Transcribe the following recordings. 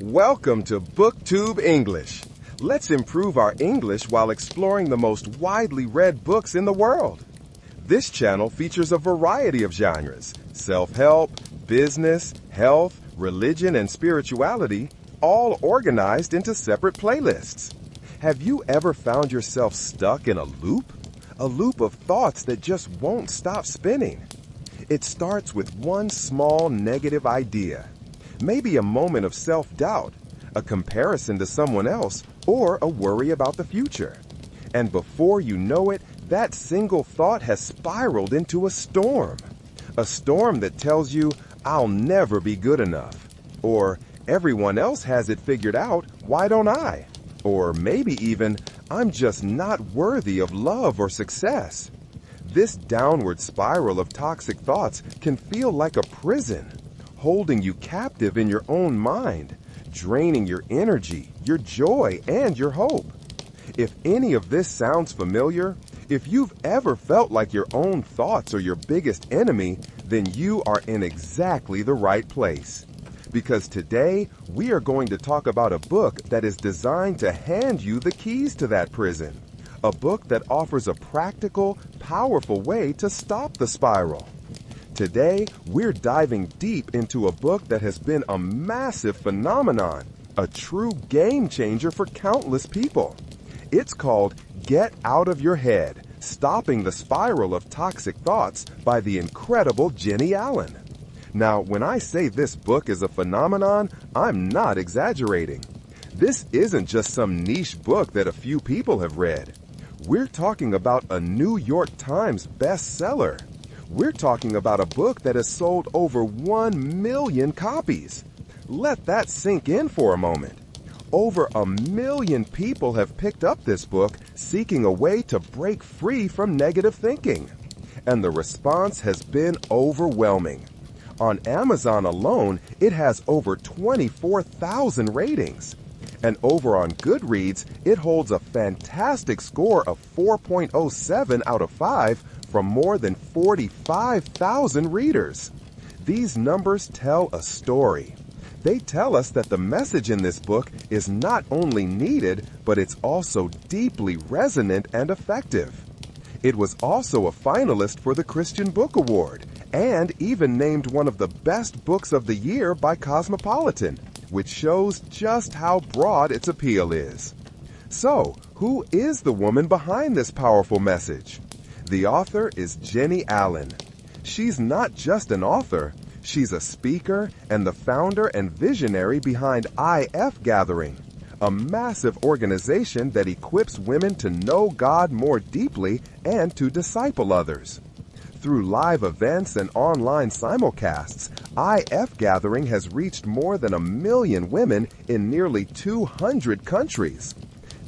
Welcome to BookTube English. Let's improve our English while exploring the most widely read books in the world. This channel features a variety of genres: self-help, business, health, religion, and spirituality, all organized into separate playlists. Have you ever found yourself stuck in a loop? A loop of thoughts that just won't stop spinning. It starts with one small negative idea. Maybe a moment of self-doubt, a comparison to someone else, or a worry about the future. And before you know it, that single thought has spiraled into a storm. A storm that tells you, "I'll never be good enough." Or, "Everyone else has it figured out, why don't I?" Or maybe even, "I'm just not worthy of love or success." This downward spiral of toxic thoughts can feel like a prison, holding you captive in your own mind, draining your energy, your joy, and your hope. If any of this sounds familiar, if you've ever felt like your own thoughts are your biggest enemy, then you are in exactly the right place. Because today, we are going to talk about a book that is designed to hand you the keys to that prison. A book that offers a practical, powerful way to stop the spiral. Today, we're diving deep into a book that has been a massive phenomenon, a true game changer for countless people. It's called Get Out of Your Head: Stopping the Spiral of Toxic Thoughts by the incredible Jennie Allen. Now, when I say this book is a phenomenon, I'm not exaggerating. This isn't just some niche book that a few people have read. We're talking about a New York Times bestseller. We're talking about a book that has sold over 1 million copies. Let that sink in for a moment. Over 1 million people have picked up this book seeking a way to break free from negative thinking. And the response has been overwhelming. On Amazon alone, it has over 24,000 ratings. And over on Goodreads, it holds a fantastic score of 4.07 out of 5 from more than 45,000 readers. These numbers tell a story. They tell us that the message in this book is not only needed, but it's also deeply resonant and effective. It was also a finalist for the Christian Book Award and even named one of the best books of the year by Cosmopolitan, which shows just how broad its appeal is. So, who is the woman behind this powerful message? The author is Jennie Allen. She's not just an author, she's a speaker and the founder and visionary behind IF Gathering, a massive organization that equips women to know God more deeply and to disciple others. Through live events and online simulcasts, IF Gathering has reached more than 1 million women in nearly 200 countries.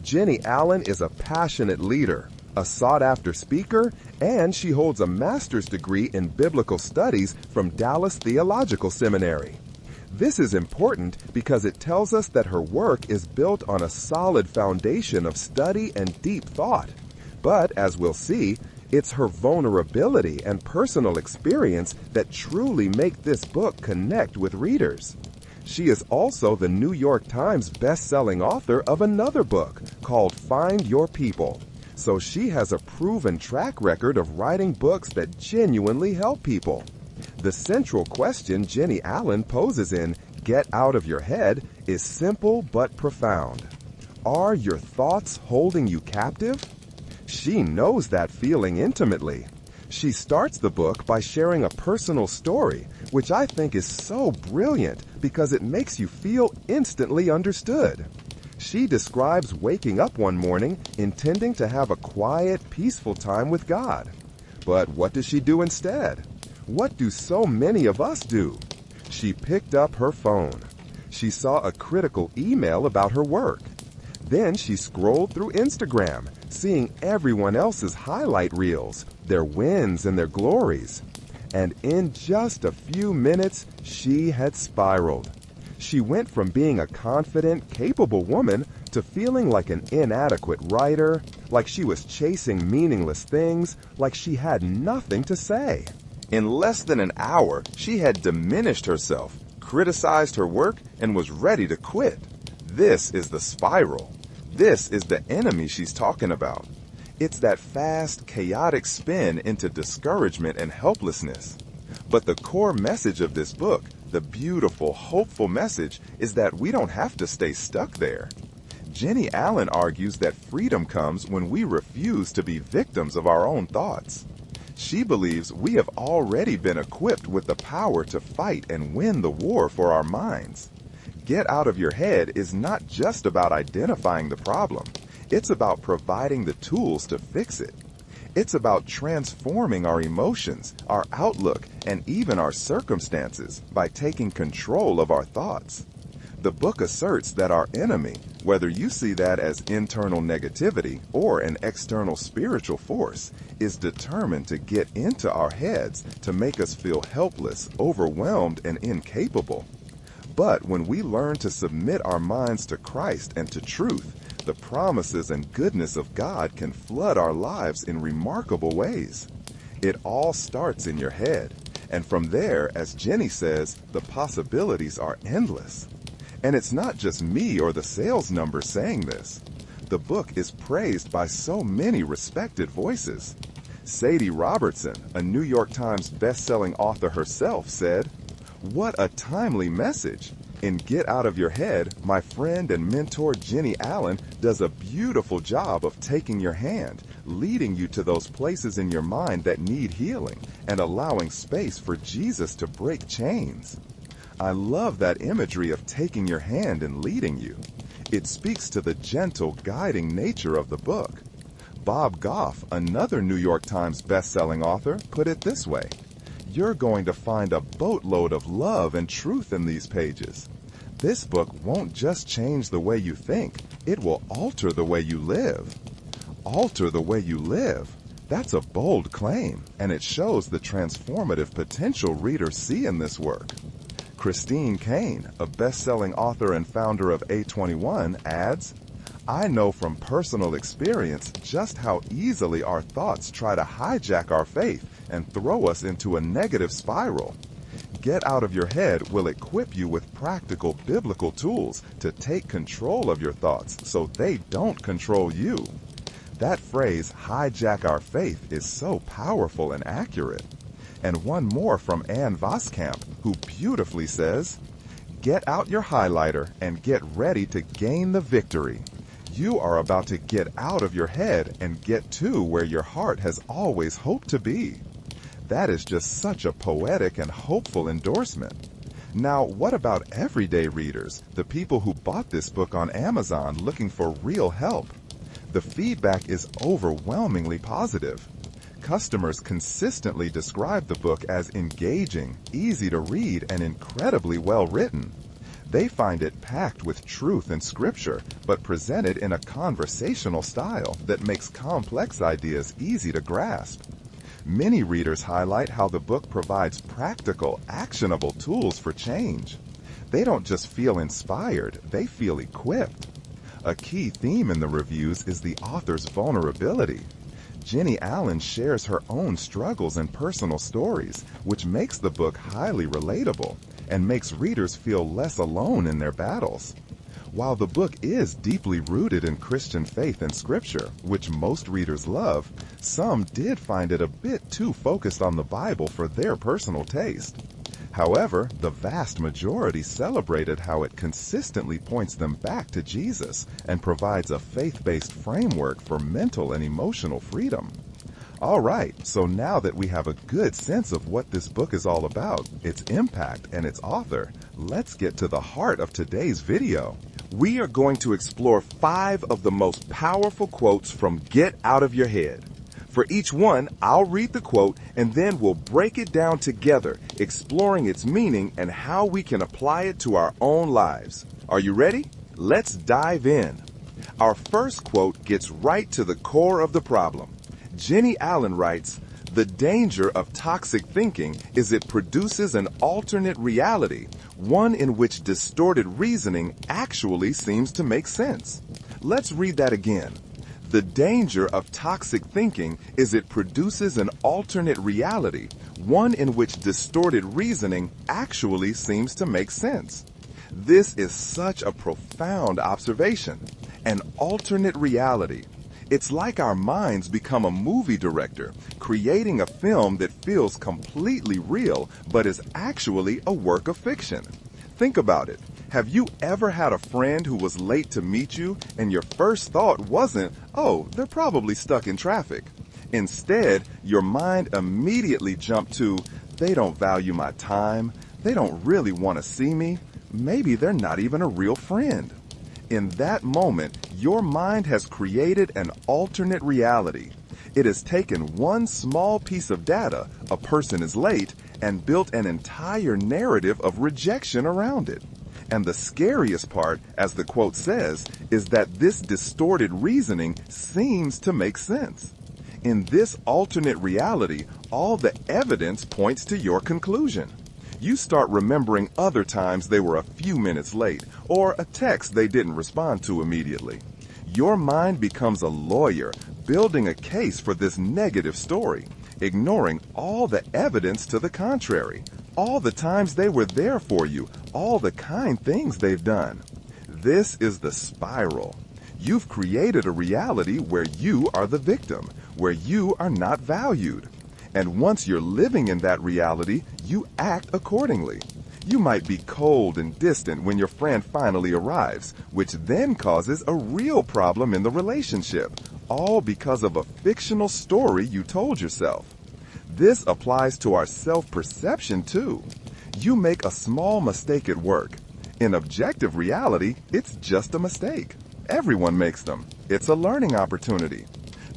Jennie Allen is a passionate leader, a sought-after speaker, and she holds a master's degree in biblical studies from Dallas Theological Seminary. This is important because it tells us that her work is built on a solid foundation of study and deep thought. But, as we'll see, it's her vulnerability and personal experience that truly make this book connect with readers. She is also the New York Times best-selling author of another book called Find Your People. So she has a proven track record of writing books that genuinely help people. The central question Jennie Allen poses in Get Out of Your Head is simple but profound. Are your thoughts holding you captive? She knows that feeling intimately. She starts the book by sharing a personal story, which I think is so brilliant because it makes you feel instantly understood. She describes waking up one morning intending to have a quiet, peaceful time with God. But what does she do instead? What do so many of us do? She picked up her phone. She saw a critical email about her work. Then she scrolled through Instagram, seeing everyone else's highlight reels, their wins and their glories. And in just a few minutes, she had spiraled. She went from being a confident, capable woman to feeling like an inadequate writer, like she was chasing meaningless things, like she had nothing to say. In less than an hour, she had diminished herself, criticized her work, and was ready to quit. This is the spiral. This is the enemy she's talking about. It's that fast, chaotic spin into discouragement and helplessness. But the core message of this book, the beautiful, hopeful message, is that we don't have to stay stuck there. Jennie Allen argues that freedom comes when we refuse to be victims of our own thoughts. She believes we have already been equipped with the power to fight and win the war for our minds. Get out of your head is not just about identifying the problem. It's about providing the tools to fix it. It's about transforming our emotions, our outlook, and even our circumstances by taking control of our thoughts. The book asserts that our enemy, whether you see that as internal negativity or an external spiritual force, is determined to get into our heads to make us feel helpless, overwhelmed, and incapable. But when we learn to submit our minds to Christ and to truth, the promises and goodness of God can flood our lives in remarkable ways. It all starts in your head, and from there, as Jennie says, the possibilities are endless. And it's not just me or the sales numbers saying this. The book is praised by so many respected voices. Sadie Robertson, a New York Times best-selling author herself, said, "What a timely message. In Get Out of Your Head, my friend and mentor Jennie Allen does a beautiful job of taking your hand, leading you to those places in your mind that need healing, and allowing space for Jesus to break chains." I love that imagery of taking your hand and leading you. It speaks to the gentle, guiding nature of the book. Bob Goff, another New York Times best-selling author, put it this way: "You're going to find a boatload of love and truth in these pages. This book won't just change the way you think, it will alter the way you live." Alter the way you live. That's a bold claim, and it shows the transformative potential readers see in this work. Christine Kane, a best-selling author and founder of A21, adds, "I know from personal experience just how easily our thoughts try to hijack our faith and throw us into a negative spiral. Get Out of Your Head will equip you with practical biblical tools to take control of your thoughts so they don't control you." That phrase, hijack our faith, is so powerful and accurate. And one more from Ann Voskamp, who beautifully says, "Get out your highlighter and get ready to gain the victory. You are about to get out of your head and get to where your heart has always hoped to be." That is just such a poetic and hopeful endorsement. Now, what about everyday readers, the people who bought this book on Amazon looking for real help? The feedback is overwhelmingly positive. Customers consistently describe the book as engaging, easy to read, and incredibly well written. They find it packed with truth and scripture, but presented in a conversational style that makes complex ideas easy to grasp. Many readers highlight how the book provides practical, actionable tools for change. They don't just feel inspired, they feel equipped. A key theme in the reviews is the author's vulnerability. Jennie Allen shares her own struggles and personal stories, which makes the book highly relatable and makes readers feel less alone in their battles. While the book is deeply rooted in Christian faith and scripture, which most readers love, some did find it a bit too focused on the Bible for their personal taste. However, the vast majority celebrated how it consistently points them back to Jesus and provides a faith-based framework for mental and emotional freedom. All right, so now that we have a good sense of what this book is all about, its impact, and its author, let's get to the heart of today's video. We are going to explore 5 of the most powerful quotes from Get Out of Your Head. For each one, I'll read the quote and then we'll break it down together, exploring its meaning and how we can apply it to our own lives. Are you ready? Let's dive in. Our first quote gets right to the core of the problem. Jennie Allen writes, "The danger of toxic thinking is it produces an alternate reality, one in which distorted reasoning actually seems to make sense." Let's read that again. The danger of toxic thinking is it produces an alternate reality, one in which distorted reasoning actually seems to make sense. This is such a profound observation. An alternate reality. It's like our minds become a movie director, creating a film that feels completely real but is actually a work of fiction. Think about it. Have you ever had a friend who was late to meet you and your first thought wasn't, "Oh, they're probably stuck in traffic"? Instead, your mind immediately jumped to, "They don't value my time. They don't really want to see me. Maybe they're not even a real friend." In that moment, your mind has created an alternate reality. It has taken one small piece of data, a person is late, and built an entire narrative of rejection around it. And the scariest part, as the quote says, is that this distorted reasoning seems to make sense. In this alternate reality, all the evidence points to your conclusion. You start remembering other times they were a few minutes late, or a text they didn't respond to immediately. Your mind becomes a lawyer, building a case for this negative story, ignoring all the evidence to the contrary, all the times they were there for you, all the kind things they've done. This is the spiral. You've created a reality where you are the victim, where you are not valued. And once you're living in that reality, you act accordingly. You might be cold and distant when your friend finally arrives, which then causes a real problem in the relationship, all because of a fictional story you told yourself. This applies to our self-perception too. You make a small mistake at work. In objective reality, it's just a mistake. Everyone makes them. It's a learning opportunity.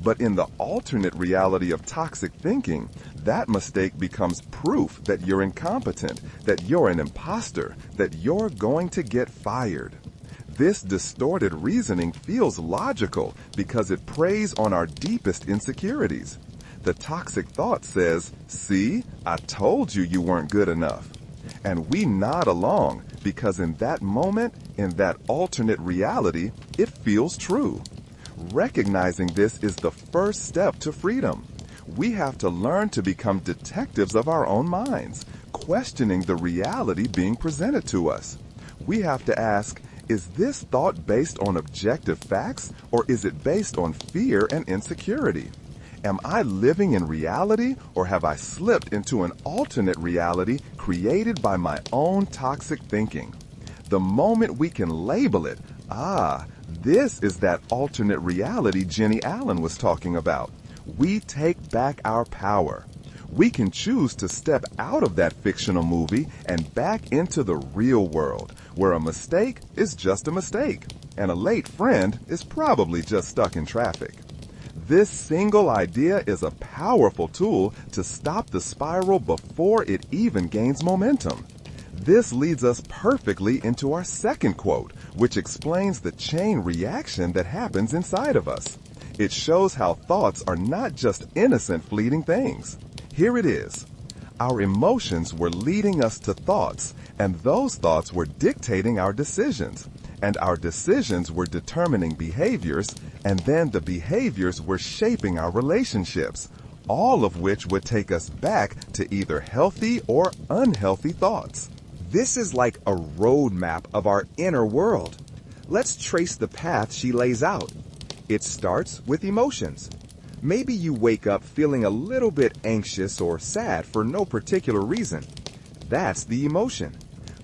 But in the alternate reality of toxic thinking, that mistake becomes proof that you're incompetent, that you're an imposter, that you're going to get fired. This distorted reasoning feels logical because it preys on our deepest insecurities. The toxic thought says, "See, I told you you weren't good enough." And we nod along because in that moment, in that alternate reality, it feels true. Recognizing this is the first step to freedom. We have to learn to become detectives of our own minds, questioning the reality being presented to us. We have to ask, is this thought based on objective facts, or is it based on fear and insecurity? Am I living in reality, or have I slipped into an alternate reality created by my own toxic thinking? The moment we can label it, this is that alternate reality Jennie Allen was talking about, we take back our power. We can choose to step out of that fictional movie and back into the real world, where a mistake is just a mistake, and a late friend is probably just stuck in traffic. This single idea is a powerful tool to stop the spiral before it even gains momentum. This leads us perfectly into our second quote, which explains the chain reaction that happens inside of us. It shows how thoughts are not just innocent, fleeting things. Here it is. Our emotions were leading us to thoughts, and those thoughts were dictating our decisions, and our decisions were determining behaviors, and then the behaviors were shaping our relationships, all of which would take us back to either healthy or unhealthy thoughts. This is like a roadmap of our inner world. Let's trace the path she lays out. It starts with emotions. Maybe you wake up feeling a little bit anxious or sad for no particular reason. That's the emotion.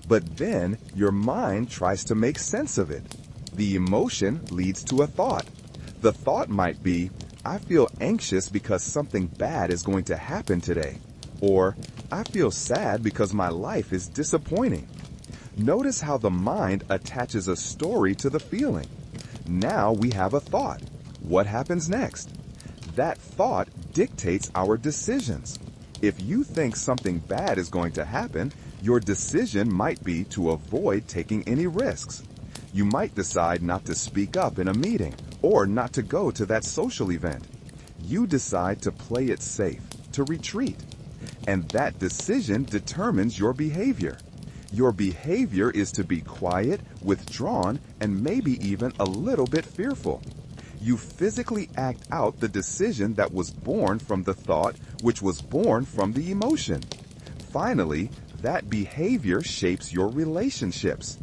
But then your mind tries to make sense of it. The emotion leads to a thought. The thought might be, "I feel anxious because something bad is going to happen today." Or, "I feel sad because my life is disappointing." Notice how the mind attaches a story to the feeling. Now we have a thought. What happens next? That thought dictates our decisions. If you think something bad is going to happen, your decision might be to avoid taking any risks. You might decide not to speak up in a meeting or not to go to that social event. You decide to play it safe, to retreat. And that decision determines your behavior. Your behavior is to be quiet, withdrawn, and maybe even a little bit fearful. You physically act out the decision that was born from the thought, which was born from the emotion. Finally, that behavior shapes your relationships.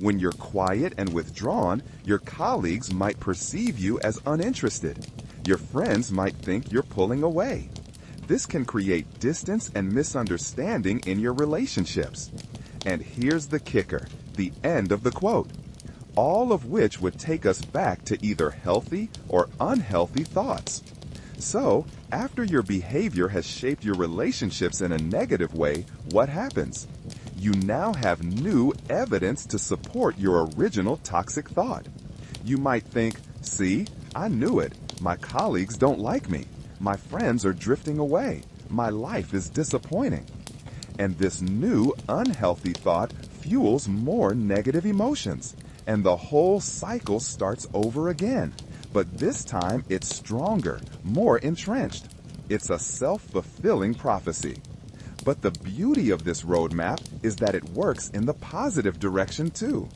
When you're quiet and withdrawn, your colleagues might perceive you as uninterested. Your friends might think you're pulling away. This can create distance and misunderstanding in your relationships. And here's the kicker, the end of the quote. All of which would take us back to either healthy or unhealthy thoughts. So, after your behavior has shaped your relationships in a negative way, what happens? You now have new evidence to support your original toxic thought. You might think, see, I knew it. My colleagues don't like me. My friends are drifting away. My life is disappointing. And this new unhealthy thought fuels more negative emotions. And the whole cycle starts over again. But this time it's stronger, more entrenched. It's a self-fulfilling prophecy. But the beauty of this roadmap is that it works in the positive direction too.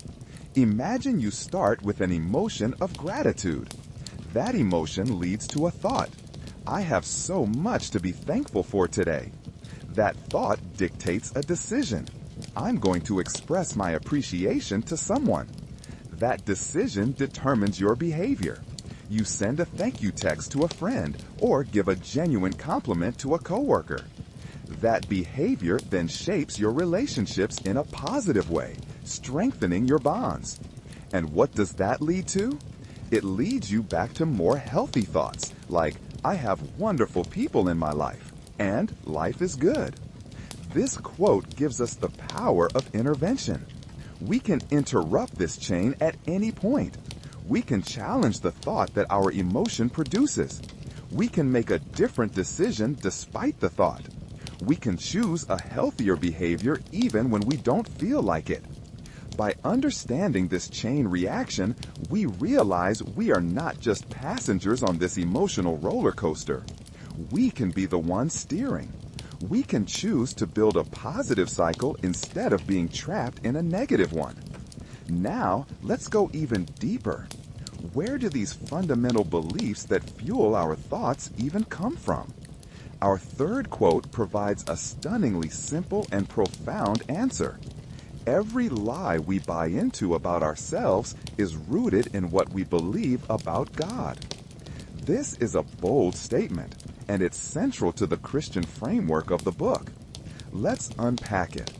Imagine you start with an emotion of gratitude. That emotion leads to a thought. I have so much to be thankful for today. That thought dictates a decision. I'm going to express my appreciation to someone. That decision determines your behavior. You send a thank you text to a friend or give a genuine compliment to a coworker. That behavior then shapes your relationships in a positive way, strengthening your bonds. And what does that lead to? It leads you back to more healthy thoughts, like, I have wonderful people in my life, and life is good. This quote gives us the power of intervention. We can interrupt this chain at any point. We can challenge the thought that our emotion produces. We can make a different decision despite the thought. We can choose a healthier behavior even when we don't feel like it. By understanding this chain reaction, we realize we are not just passengers on this emotional roller coaster. We can be the one steering. We can choose to build a positive cycle instead of being trapped in a negative one. Now, let's go even deeper. Where do these fundamental beliefs that fuel our thoughts even come from? Our third quote provides a stunningly simple and profound answer. Every lie we buy into about ourselves is rooted in what we believe about God. This is a bold statement, and it's central to the Christian framework of the book. Let's unpack it.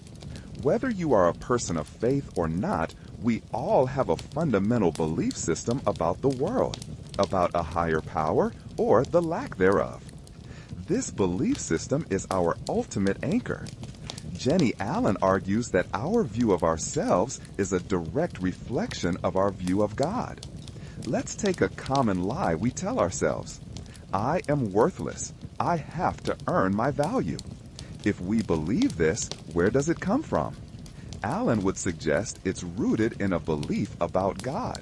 Whether you are a person of faith or not, we all have a fundamental belief system about the world, about a higher power or the lack thereof. This belief system is our ultimate anchor. Jennie Allen argues that our view of ourselves is a direct reflection of our view of God. Let's take a common lie we tell ourselves. I am worthless. I have to earn my value. If we believe this, where does it come from? Allen would suggest it's rooted in a belief about God.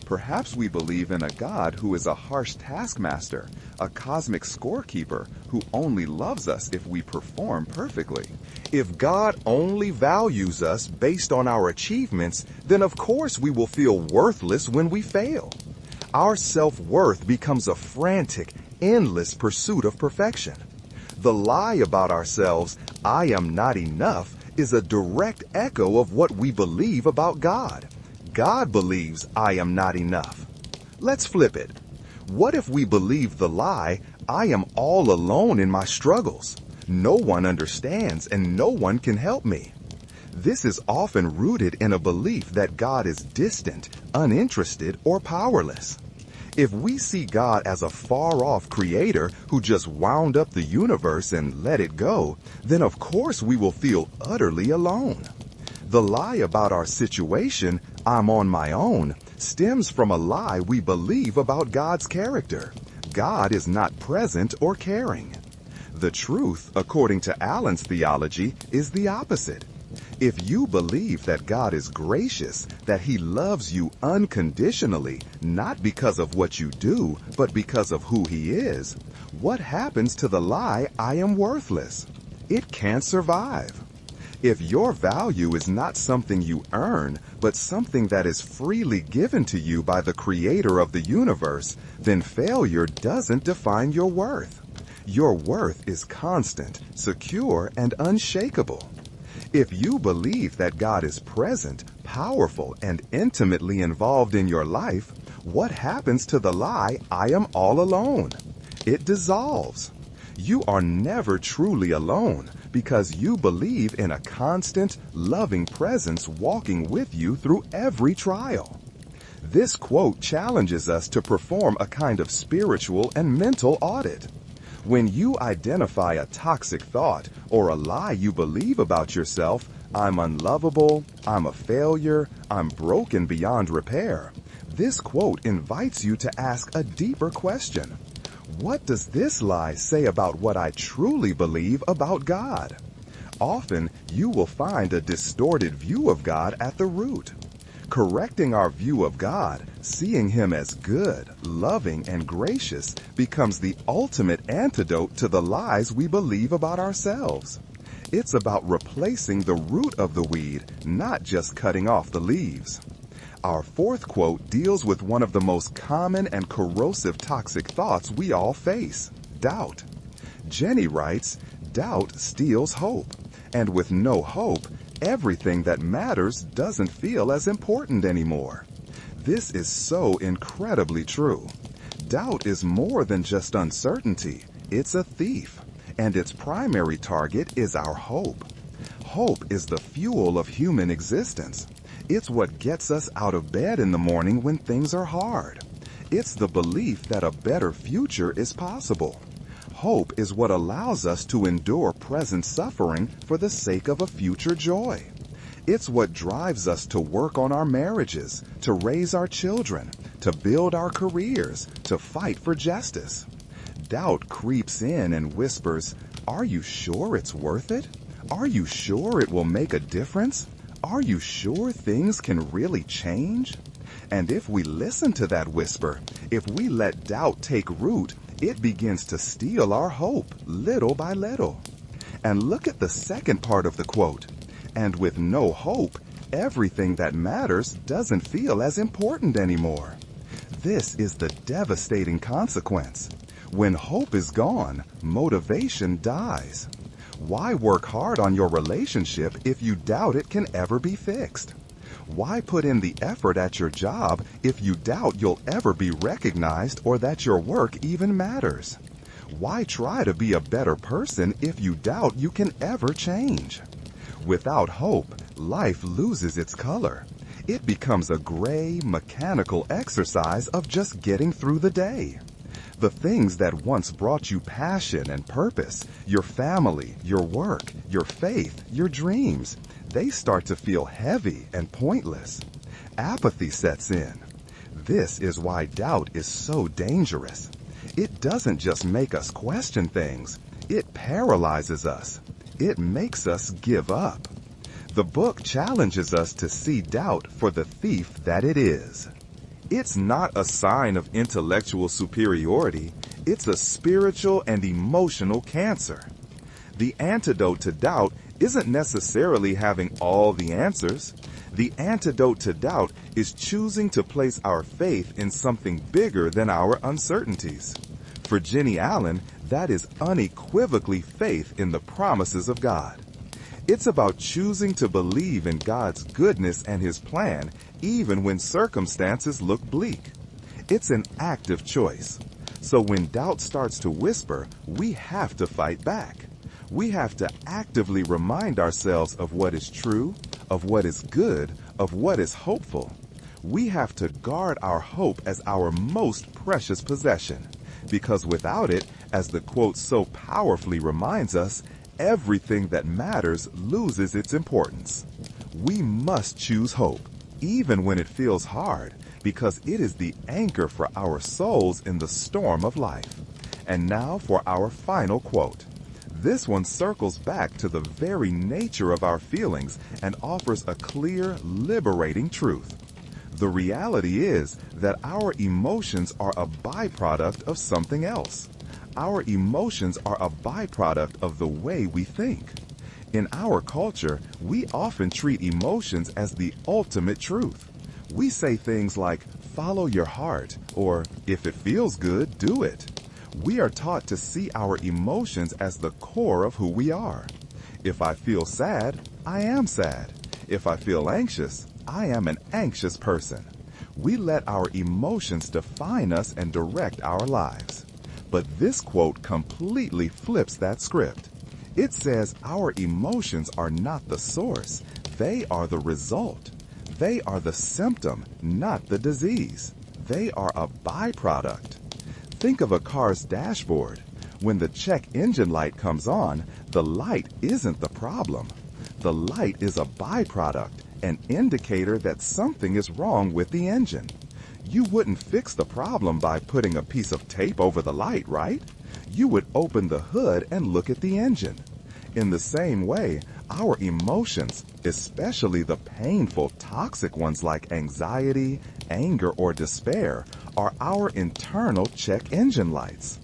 Perhaps we believe in a God who is a harsh taskmaster, a cosmic scorekeeper who only loves us if we perform perfectly. If God only values us based on our achievements, then of course we will feel worthless when we fail. Our self-worth becomes a frantic, endless pursuit of perfection. The lie about ourselves, I am not enough, is a direct echo of what we believe about God. God believes I am not enough. Let's flip it. What if we believe the lie, I am all alone in my struggles? No one understands and no one can help me. This is often rooted in a belief that God is distant, uninterested, or powerless. If we see God as a far-off creator who just wound up the universe and let it go, then of course we will feel utterly alone. The lie about our situation, I'm on my own, stems from a lie we believe about God's character. God is not present or caring. The truth, according to Allen's theology, is the opposite. If you believe that God is gracious, that He loves you unconditionally, not because of what you do, but because of who He is, what happens to the lie, I am worthless? It can't survive. If your value is not something you earn, but something that is freely given to you by the creator of the universe, then failure doesn't define your worth. Your worth is constant, secure, and unshakable. If you believe that God is present, powerful, and intimately involved in your life, what happens to the lie, "I am all alone"? It dissolves. You are never truly alone because you believe in a constant, loving presence walking with you through every trial. This quote challenges us to perform a kind of spiritual and mental audit. When you identify a toxic thought or a lie you believe about yourself, "I'm unlovable, I'm a failure, I'm broken beyond repair," this quote invites you to ask a deeper question. What does this lie say about what I truly believe about God? Often, you will find a distorted view of God at the root. Correcting our view of God, seeing Him as good, loving, and gracious, becomes the ultimate antidote to the lies we believe about ourselves. It's about replacing the root of the weed, not just cutting off the leaves. Our fourth quote deals with one of the most common and corrosive toxic thoughts we all face: doubt. Jennie writes, "Doubt steals hope, and with no hope, everything that matters doesn't feel as important anymore." This is so incredibly true. Doubt is more than just uncertainty. It's a thief, and its primary target is our hope. Hope is the fuel of human existence. It's what gets us out of bed in the morning when things are hard. It's the belief that a better future is possible. Hope is what allows us to endure present suffering for the sake of a future joy. It's what drives us to work on our marriages, to raise our children, to build our careers, to fight for justice. Doubt creeps in and whispers, "Are you sure it's worth it? Are you sure it will make a difference? Are you sure things can really change?" And if we listen to that whisper, if we let doubt take root, it begins to steal our hope little by little. And look at the second part of the quote. "And with no hope, everything that matters doesn't feel as important anymore." This is the devastating consequence. When hope is gone, motivation dies. Why work hard on your relationship if you doubt it can ever be fixed? Why put in the effort at your job if you doubt you'll ever be recognized or that your work even matters? Why try to be a better person if you doubt you can ever change? Without hope, life loses its color. It becomes a gray, mechanical exercise of just getting through the day. The things that once brought you passion and purpose, your family, your work, your faith, your dreams, they start to feel heavy and pointless. Apathy sets in. This is why doubt is so dangerous. It doesn't just make us question things, it paralyzes us. It makes us give up. The book challenges us to see doubt for the thief that it is. It's not a sign of intellectual superiority, it's a spiritual and emotional cancer. The antidote to doubt isn't necessarily having all the answers. The antidote to doubt is choosing to place our faith in something bigger than our uncertainties. For Jennie Allen, that is unequivocally faith in the promises of God. It's about choosing to believe in God's goodness and His plan, even when circumstances look bleak. It's an active choice. So when doubt starts to whisper, we have to fight back. We have to actively remind ourselves of what is true, of what is good, of what is hopeful. We have to guard our hope as our most precious possession, because without it, as the quote so powerfully reminds us, everything that matters loses its importance. We must choose hope, even when it feels hard, because it is the anchor for our souls in the storm of life. And now for our final quote. This one circles back to the very nature of our feelings and offers a clear, liberating truth. The reality is that our emotions are a byproduct of something else. Our emotions are a byproduct of the way we think. In our culture, we often treat emotions as the ultimate truth. We say things like, follow your heart, or if it feels good, do it. We are taught to see our emotions as the core of who we are. If I feel sad, I am sad. If I feel anxious, I am an anxious person. We let our emotions define us and direct our lives. But this quote completely flips that script. It says our emotions are not the source, they are the result. They are the symptom, not the disease. They are a byproduct. Think of a car's dashboard. When the check engine light comes on, the light isn't the problem. The light is a byproduct, an indicator that something is wrong with the engine. You wouldn't fix the problem by putting a piece of tape over the light, right? You would open the hood and look at the engine. In the same way, our emotions, especially the painful, toxic ones like anxiety, anger, or despair, are our internal check engine lights.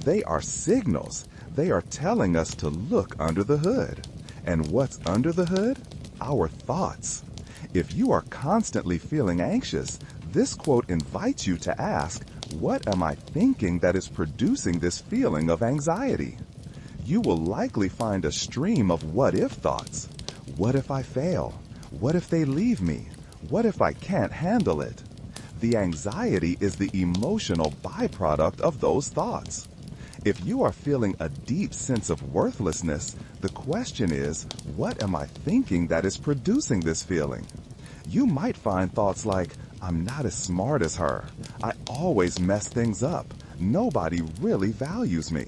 They are signals. They are telling us to look under the hood. And what's under the hood? Our thoughts. If you are constantly feeling anxious, this quote invites you to ask, what am I thinking that is producing this feeling of anxiety? You will likely find a stream of what-if thoughts. What if I fail? What if they leave me? What if I can't handle it? The anxiety is the emotional byproduct of those thoughts. If you are feeling a deep sense of worthlessness, the question is, what am I thinking that is producing this feeling? You might find thoughts like, I'm not as smart as her. I always mess things up. Nobody really values me.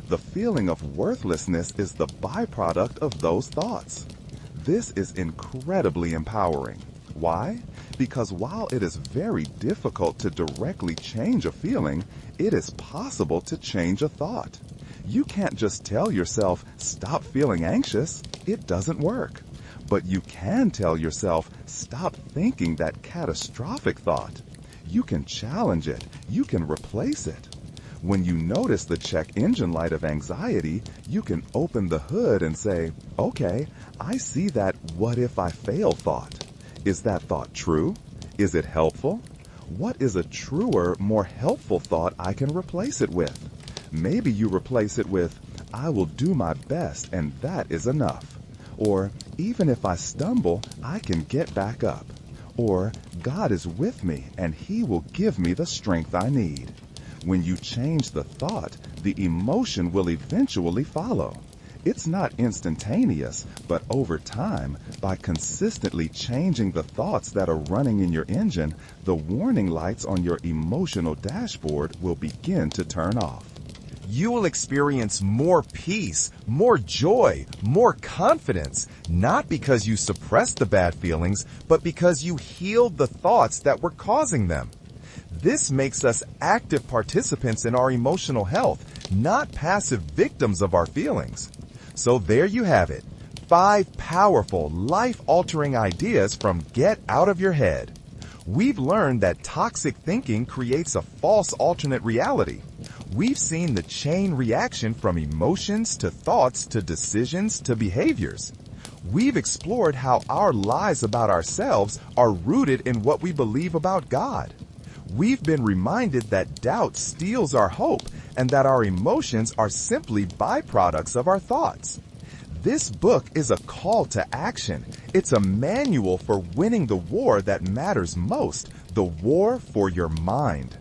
The feeling of worthlessness is the byproduct of those thoughts. This is incredibly empowering. Why? Because while it is very difficult to directly change a feeling, it is possible to change a thought. You can't just tell yourself, stop feeling anxious. It doesn't work. But you can tell yourself, stop thinking that catastrophic thought. You can challenge it. You can replace it. When you notice the check engine light of anxiety, you can open the hood and say, okay, I see that what if I fail thought. Is that thought true? Is it helpful? What is a truer, more helpful thought I can replace it with? Maybe you replace it with, I will do my best and that is enough. Or, even if I stumble, I can get back up. Or, God is with me and He will give me the strength I need. When you change the thought, the emotion will eventually follow. It's not instantaneous, but over time, by consistently changing the thoughts that are running in your engine, the warning lights on your emotional dashboard will begin to turn off. You will experience more peace, more joy, more confidence, not because you suppressed the bad feelings, but because you healed the thoughts that were causing them. This makes us active participants in our emotional health, not passive victims of our feelings. So there you have it, 5 powerful, life-altering ideas from Get Out of Your Head. We've learned that toxic thinking creates a false alternate reality. We've seen the chain reaction from emotions to thoughts to decisions to behaviors. We've explored how our lies about ourselves are rooted in what we believe about God. We've been reminded that doubt steals our hope and that our emotions are simply byproducts of our thoughts. This book is a call to action. It's a manual for winning the war that matters most, the war for your mind.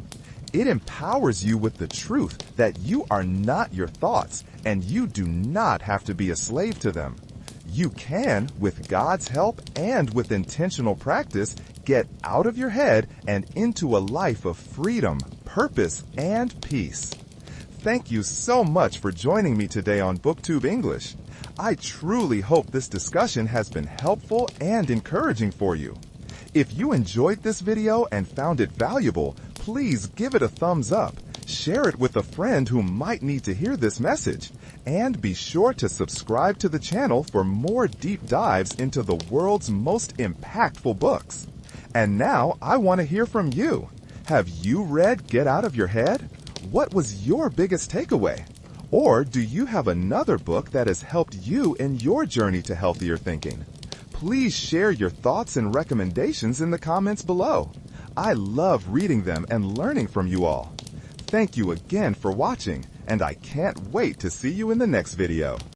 It empowers you with the truth that you are not your thoughts and you do not have to be a slave to them. You can, with God's help and with intentional practice, get out of your head and into a life of freedom, purpose, and peace. Thank you so much for joining me today on BookTube English. I truly hope this discussion has been helpful and encouraging for you. If you enjoyed this video and found it valuable, please give it a thumbs up, share it with a friend who might need to hear this message, and be sure to subscribe to the channel for more deep dives into the world's most impactful books. And now I want to hear from you. Have you read Get Out of Your Head? What was your biggest takeaway? Or do you have another book that has helped you in your journey to healthier thinking? Please share your thoughts and recommendations in the comments below. I love reading them and learning from you all. Thank you again for watching, and I can't wait to see you in the next video.